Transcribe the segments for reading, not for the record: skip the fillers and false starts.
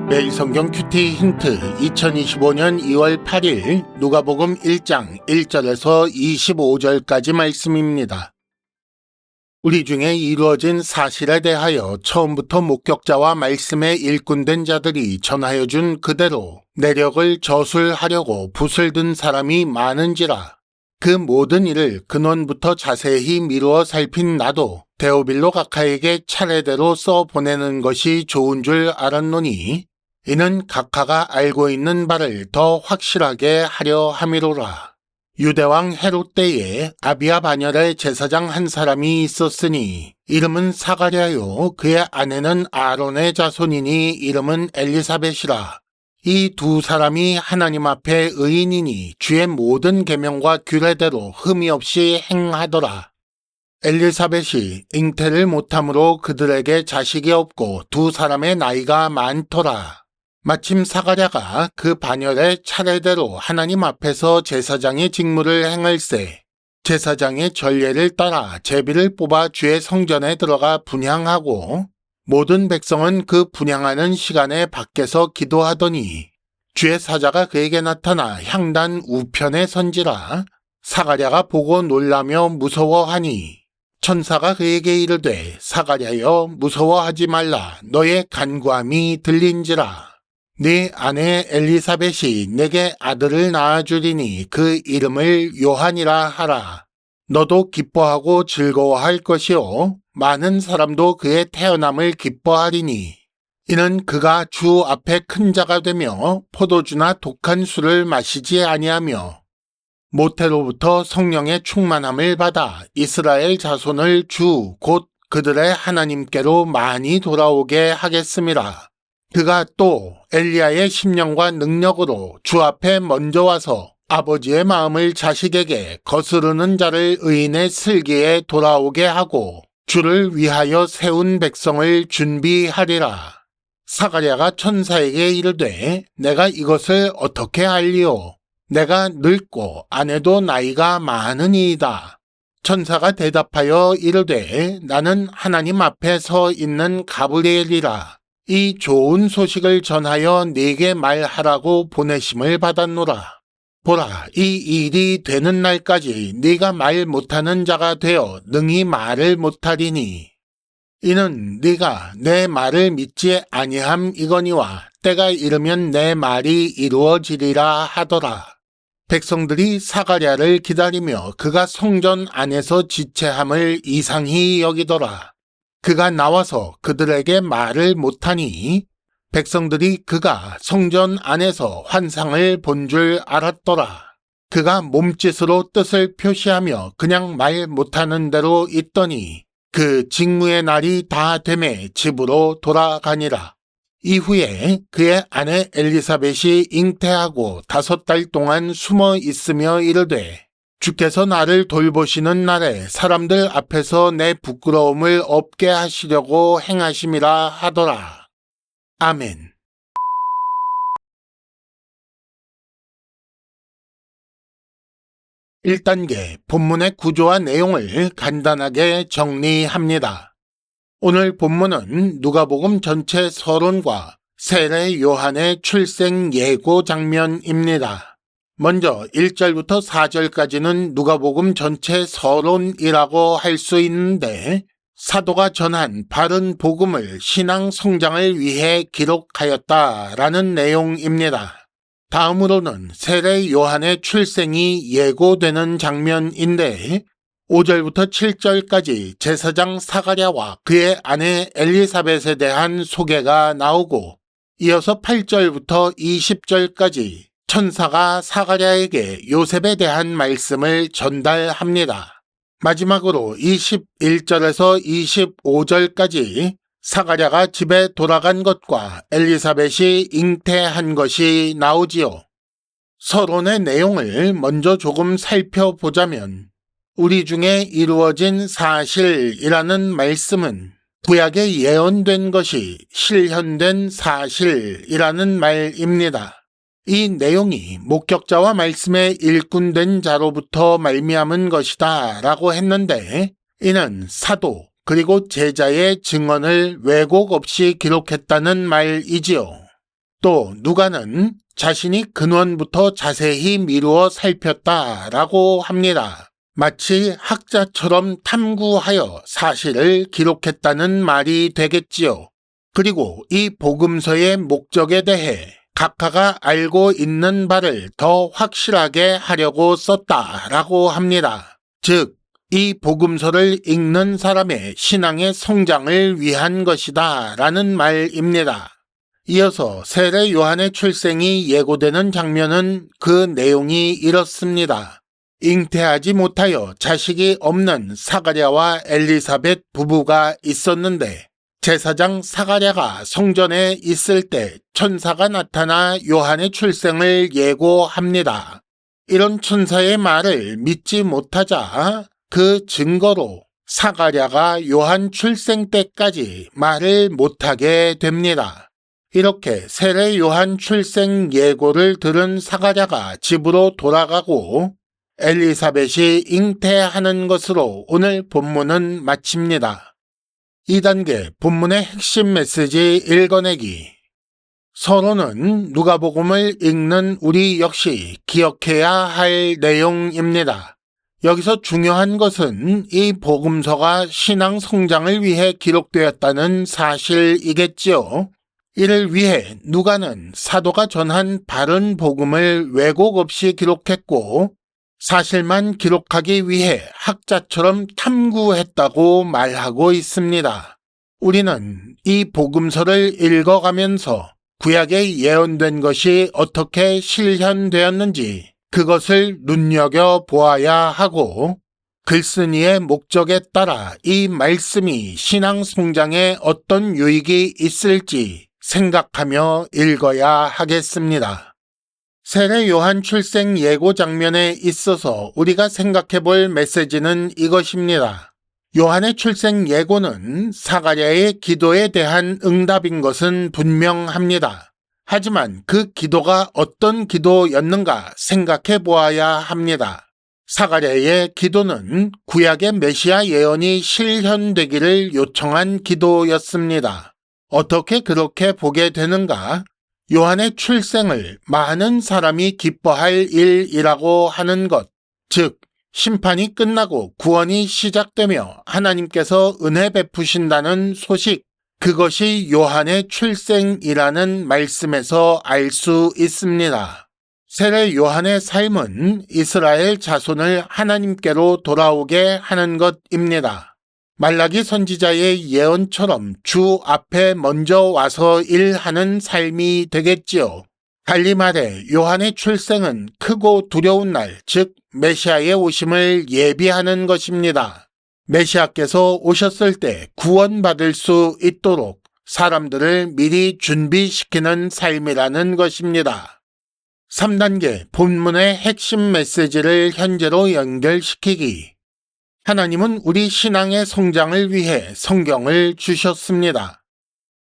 매일 성경 큐티 힌트 2025년 2월 8일 누가복음 1장 1절에서 25절까지 말씀입니다. 우리 중에 이루어진 사실에 대하여 처음부터 목격자와 말씀에 일꾼된 자들이 전하여 준 그대로 내력을 저술하려고 붓을 든 사람이 많은지라. 그 모든 일을 근원부터 자세히 미루어 살핀 나도 데오빌로 각하에게 차례대로 써보내는 것이 좋은 줄 알았노니 이는 각하가 알고 있는 바를 더 확실하게 하려 함이로라. 유대왕 헤롯 때에 아비야 반열의 제사장 한 사람이 있었으니 이름은 사가랴요, 그의 아내는 아론의 자손이니 이름은 엘리사벳이라. 이 두 사람이 하나님 앞에 의인이니 주의 모든 계명과 규례대로 흠이 없이 행하더라. 엘리사벳이 잉태를 못함으로 그들에게 자식이 없고 두 사람의 나이가 많더라. 마침 사가랴가 그 반열에 차례대로 하나님 앞에서 제사장의 직무를 행할세 제사장의 전례를 따라 제비를 뽑아 주의 성전에 들어가 분향하고 모든 백성은 그 분향하는 시간에 밖에서 기도하더니 주의 사자가 그에게 나타나 향단 우편에 선지라. 사가랴가 보고 놀라며 무서워하니 천사가 그에게 이르되 사가랴여 무서워하지 말라. 너의 간구함이 들린지라. 네 아내 엘리사벳이 내게 아들을 낳아주리니 그 이름을 요한이라 하라. 너도 기뻐하고 즐거워할 것이요 많은 사람도 그의 태어남을 기뻐하리니 이는 그가 주 앞에 큰 자가 되며 포도주나 독한 술을 마시지 아니하며 모태로부터 성령의 충만함을 받아 이스라엘 자손을 주 곧 그들의 하나님께로 많이 돌아오게 하겠음이라. 그가 또 엘리야의 심령과 능력으로 주 앞에 먼저 와서 아버지의 마음을 자식에게 거스르는 자를 의인의 슬기에 돌아오게 하고 주를 위하여 세운 백성을 준비하리라. 사가랴가 천사에게 이르되 내가 이것을 어떻게 알리오? 내가 늙고 아내도 나이가 많으니이다. 천사가 대답하여 이르되 나는 하나님 앞에 서 있는 가브리엘이라. 이 좋은 소식을 전하여 네게 말하라고 보내심을 받았노라. 보라, 이 일이 되는 날까지 네가 말 못하는 자가 되어 능히 말을 못하리니 이는 네가 내 말을 믿지 아니함이거니와 때가 이르면 내 말이 이루어지리라 하더라. 백성들이 사가랴를 기다리며 그가 성전 안에서 지체함을 이상히 여기더라. 그가 나와서 그들에게 말을 못하니 백성들이 그가 성전 안에서 환상을 본 줄 알았더라. 그가 몸짓으로 뜻을 표시하며 그냥 말 못하는 대로 있더니 그 직무의 날이 다 되매 집으로 돌아가니라. 이후에 그의 아내 엘리사벳이 잉태하고 5달 동안 숨어 있으며 이르되 주께서 나를 돌보시는 날에 사람들 앞에서 내 부끄러움을 없게 하시려고 행하심이라 하더라. 아멘. (1단계) 본문의 구조와 내용을 간단하게 정리합니다. 오늘 본문은 누가복음 전체 서론과 세례 요한의 출생 예고 장면입니다. 먼저 1절부터 4절까지는 누가복음 전체 서론이라고 할 수 있는데 사도가 전한 바른 복음을 신앙 성장을 위해 기록하였다라는 내용입니다. 다음으로는 세례 요한의 출생이 예고되는 장면인데 5절부터 7절까지 제사장 사가랴와 그의 아내 엘리사벳에 대한 소개가 나오고 이어서 8절부터 20절까지 천사가 사가랴에게 요셉에 대한 말씀을 전달합니다. 마지막으로 21절에서 25절까지 사가랴가 집에 돌아간 것과 엘리사벳이 잉태한 것이 나오지요. 서론의 내용을 먼저 조금 살펴보자면 우리 중에 이루어진 사실이라는 말씀은 구약에 예언된 것이 실현된 사실이라는 말입니다. 이 내용이 목격자와 말씀에 일꾼된 자로부터 말미암은 것이다 라고 했는데 이는 사도 그리고 제자의 증언을 왜곡 없이 기록했다는 말이지요. 또 누가는 자신이 근원부터 자세히 미루어 살폈다라고 합니다. 마치 학자처럼 탐구하여 사실을 기록했다는 말이 되겠지요. 그리고 이 복음서의 목적에 대해 각하가 알고 있는 바를 더 확실하게 하려고 썼다라고 합니다. 즉, 이 복음서를 읽는 사람의 신앙의 성장을 위한 것이다 라는 말입니다. 이어서 세례 요한의 출생이 예고되는 장면은 그 내용이 이렇습니다. 잉태하지 못하여 자식이 없는 사가랴와 엘리사벳 부부가 있었는데 제사장 사가랴가 성전에 있을 때 천사가 나타나 요한의 출생을 예고합니다. 이런 천사의 말을 믿지 못하자 그 증거로 사가랴가 요한 출생 때까지 말을 못하게 됩니다. 이렇게 세례 요한 출생 예고를 들은 사가랴가 집으로 돌아가고 엘리사벳이 잉태하는 것으로 오늘 본문은 마칩니다. 2단계 본문의 핵심 메시지 읽어내기. 서론은 누가복음을 읽는 우리 역시 기억해야 할 내용입니다. 여기서 중요한 것은 이 복음서가 신앙 성장을 위해 기록되었다는 사실이겠지요. 이를 위해 누가는 사도가 전한 바른 복음을 왜곡 없이 기록했고 사실만 기록하기 위해 학자처럼 탐구했다고 말하고 있습니다. 우리는 이 복음서를 읽어가면서 구약에 예언된 것이 어떻게 실현되었는지 그것을 눈여겨보아야 하고 글쓴이의 목적에 따라 이 말씀이 신앙 성장에 어떤 유익이 있을지 생각하며 읽어야 하겠습니다. 세례 요한 출생 예고 장면에 있어서 우리가 생각해 볼 메시지는 이것입니다. 요한의 출생 예고는 사가랴의 기도에 대한 응답인 것은 분명합니다. 하지만 그 기도가 어떤 기도였는가 생각해 보아야 합니다. 사가랴의 기도는 구약의 메시아 예언이 실현되기를 요청한 기도였습니다. 어떻게 그렇게 보게 되는가? 요한의 출생을 많은 사람이 기뻐할 일이라고 하는 것, 즉 심판이 끝나고 구원이 시작되며 하나님께서 은혜 베푸신다는 소식, 그것이 요한의 출생이라는 말씀에서 알 수 있습니다. 세례 요한의 삶은 이스라엘 자손을 하나님께로 돌아오게 하는 것입니다. 말라기 선지자의 예언처럼 주 앞에 먼저 와서 일하는 삶이 되겠지요. 달리 말해 요한의 출생은 크고 두려운 날, 즉 메시아의 오심을 예비하는 것입니다. 메시아께서 오셨을 때 구원받을 수 있도록 사람들을 미리 준비시키는 삶이라는 것입니다. 3단계 본문의 핵심 메시지를 현재로 연결시키기. 하나님은 우리 신앙의 성장을 위해 성경을 주셨습니다.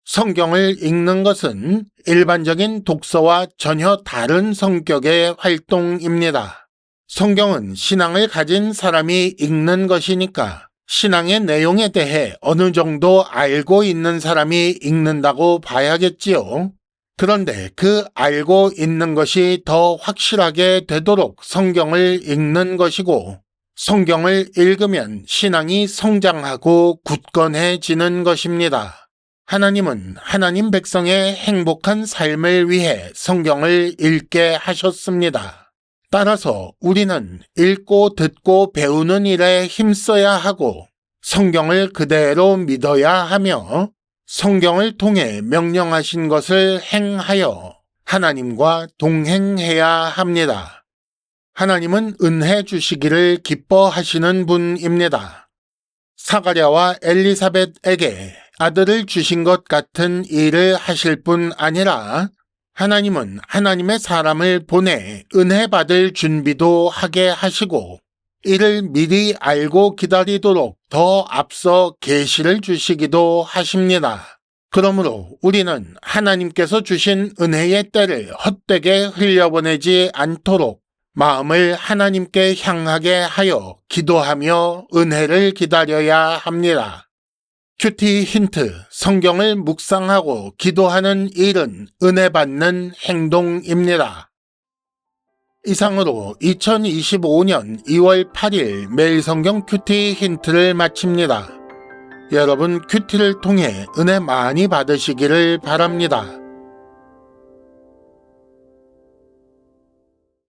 성경을 읽는 것은 일반적인 독서와 전혀 다른 성격의 활동입니다. 성경은 신앙을 가진 사람이 읽는 것이니까 신앙의 내용에 대해 어느 정도 알고 있는 사람이 읽는다고 봐야겠지요. 그런데 그 알고 있는 것이 더 확실하게 되도록 성경을 읽는 것이고 성경을 읽으면 신앙이 성장하고 굳건해지는 것입니다. 하나님은 하나님 백성의 행복한 삶을 위해 성경을 읽게 하셨습니다. 따라서 우리는 읽고 듣고 배우는 일에 힘써야 하고 성경을 그대로 믿어야 하며 성경을 통해 명령하신 것을 행하여 하나님과 동행해야 합니다. 하나님은 은혜 주시기를 기뻐하시는 분입니다. 사가랴와 엘리사벳에게 아들을 주신 것 같은 일을 하실 뿐 아니라 하나님은 하나님의 사람을 보내 은혜 받을 준비도 하게 하시고 이를 미리 알고 기다리도록 더 앞서 계시를 주시기도 하십니다. 그러므로 우리는 하나님께서 주신 은혜의 때를 헛되게 흘려보내지 않도록 마음을 하나님께 향하게 하여 기도하며 은혜를 기다려야 합니다. 큐티 힌트, 성경을 묵상하고 기도하는 일은 은혜 받는 행동입니다. 이상으로 2025년 2월 8일 매일 성경 큐티 힌트를 마칩니다. 여러분 큐티를 통해 은혜 많이 받으시기를 바랍니다.